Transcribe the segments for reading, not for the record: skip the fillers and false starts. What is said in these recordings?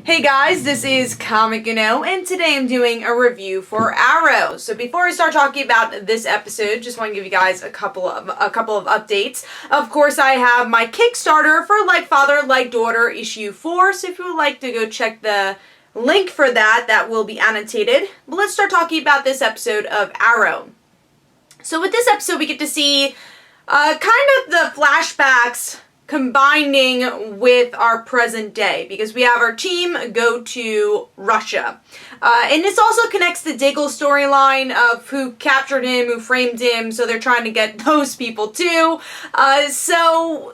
Hey guys, this is Comic Uno, and today I'm doing a review for Arrow. So before I start talking about this episode, just want to give you guys a couple of updates. Of course, I have my Kickstarter for Like Father, Like Daughter issue 4. So if you would like to go check the link for that, that will be annotated. But let's start talking about this episode of Arrow. So with this episode, we get to see kind of the flashbacks combining with our present day, because we have our team go to Russia. And this also connects the Diggle storyline of who captured him, who framed him, so they're trying to get those people too. So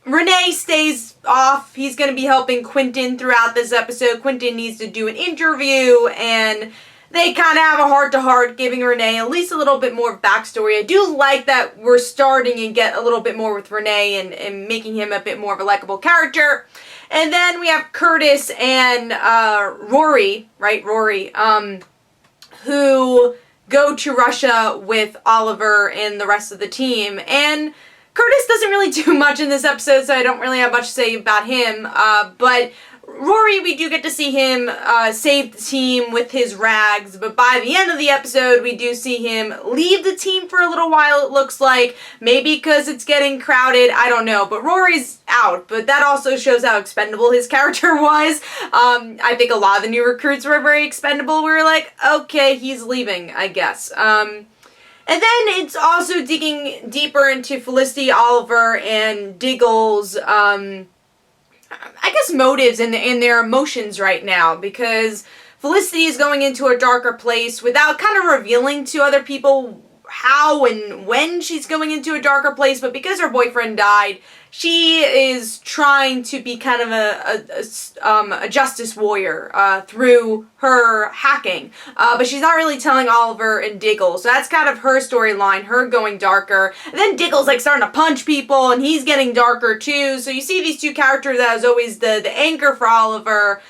Renee stays off. He's going to be helping Quentin throughout this episode. Quentin needs to do an interview, and they kind of have a heart-to-heart, giving Renee at least a little bit more backstory. I do like that we're starting and get a little bit more with Renee and making him a bit more of a likable character. And then we have Curtis and Rory, right? Rory, who go to Russia with Oliver and the rest of the team. And Curtis doesn't really do much in this episode, so I don't really have much to say about him. But Rory, we do get to see him save the team with his rags, but by the end of the episode, we do see him leave the team for a little while, it looks like. Maybe because it's getting crowded, I don't know, but Rory's out, but that also shows how expendable his character was. I think a lot of the new recruits were very expendable. We were like, okay, he's leaving, I guess. And then it's also digging deeper into Felicity, Oliver, and Diggle's, I guess, motives and their emotions right now, because Felicity is going into a darker place without kind of revealing to other people how and when she's going into a darker place, but because her boyfriend died, she is trying to be kind of a justice warrior through her hacking, but she's not really telling Oliver and Diggle, so that's kind of her storyline, her going darker. And then Diggle's like starting to punch people, and he's getting darker too, so you see these two characters that was always the anchor for Oliver,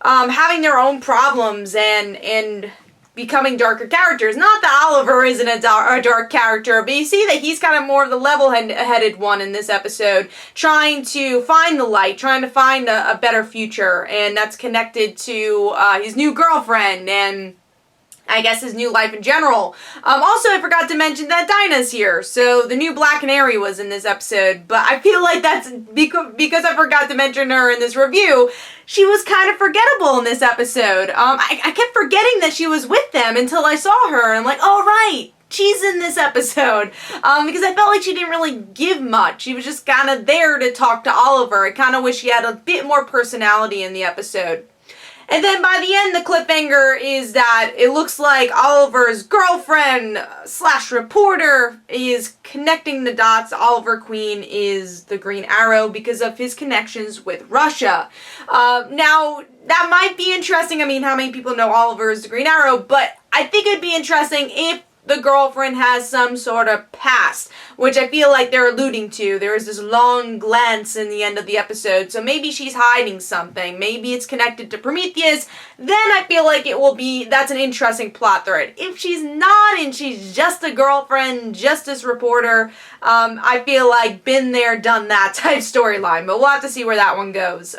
having their own problems and becoming darker characters. Not that Oliver isn't a dark character, but you see that he's kind of more of the level-headed one in this episode, trying to find the light, trying to find a better future, and that's connected to his new girlfriend and I guess his new life in general. Also, I forgot to mention that Dinah's here, so the new Black Canary was in this episode, but I feel like that's because I forgot to mention her in this review. She was kind of forgettable in this episode. I kept forgetting that she was with them until I saw her, and like, oh right, she's in this episode, because I felt like she didn't really give much. She was just kind of there to talk to Oliver. I kind of wish she had a bit more personality in the episode. And then by the end, the cliffhanger is that it looks like Oliver's girlfriend / reporter is connecting the dots. Oliver Queen is the Green Arrow because of his connections with Russia. Now, that might be interesting. I mean, how many people know Oliver is the Green Arrow? But I think it'd be interesting if the girlfriend has some sort of past, which I feel like they're alluding to. There is this long glance in the end of the episode, so maybe she's hiding something. Maybe it's connected to Prometheus. Then I feel like that's an interesting plot thread. If she's not and she's just a girlfriend, just this reporter, I feel like been there, done that type storyline, but we'll have to see where that one goes.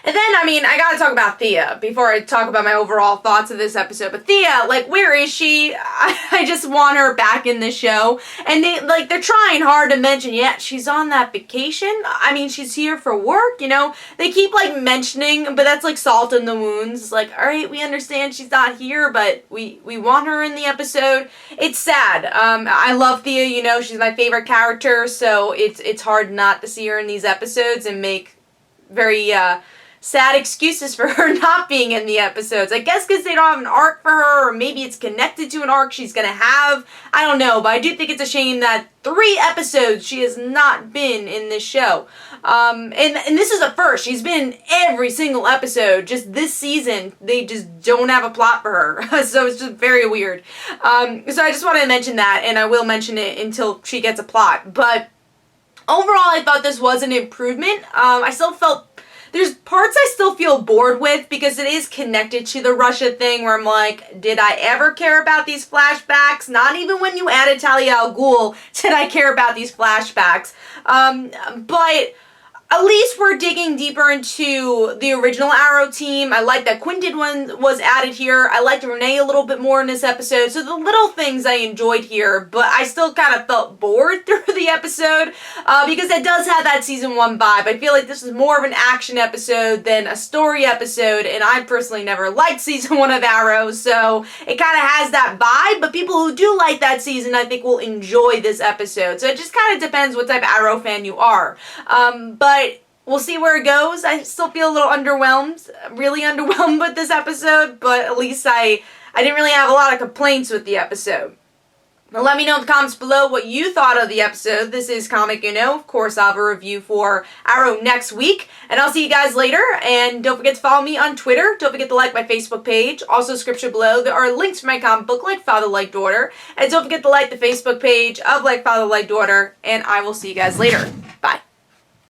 And then, I mean, I gotta talk about Thea before I talk about my overall thoughts of this episode. But Thea, like, where is she? I just want her back in the show. And they're trying hard to mention, yeah, she's on that vacation. I mean, she's here for work, you know? They keep, like, mentioning, but that's like salt in the wounds. It's like, alright, we understand she's not here, but we want her in the episode. It's sad. I love Thea, you know, she's my favorite character, so it's hard not to see her in these episodes and make very, sad excuses for her not being in the episodes. I guess because they don't have an arc for her, or maybe it's connected to an arc she's gonna have. I don't know, but I do think it's a shame that 3 episodes she has not been in this show. And this is a first. She's been in every single episode. Just this season, they just don't have a plot for her. So it's just very weird. So I just wanted to mention that, and I will mention it until she gets a plot. But overall, I thought this was an improvement. I still felt there's parts I still feel bored with because it is connected to the Russia thing where I'm like, did I ever care about these flashbacks? Not even when you added Talia al Ghul did I care about these flashbacks. But at least we're digging deeper into the original Arrow team. I like that Quinton was added here. I liked Renee a little bit more in this episode. So the little things I enjoyed here, but I still kind of felt bored through the episode because it does have that season 1 vibe. I feel like this is more of an action episode than a story episode, and I personally never liked season 1 of Arrow, so it kind of has that vibe, but people who do like that season, I think, will enjoy this episode. So it just kind of depends what type of Arrow fan you are. But we'll see where it goes. I still feel a little underwhelmed, really underwhelmed with this episode, but at least I didn't really have a lot of complaints with the episode. Now let me know in the comments below what you thought of the episode. This is Comic You-Know. Of course, I'll have a review for Arrow next week, and I'll see you guys later. And don't forget to follow me on Twitter. Don't forget to like my Facebook page. Also, description below, there are links for my comic book, Like Father, Like Daughter. And don't forget to like the Facebook page of Like Father, Like Daughter, and I will see you guys later.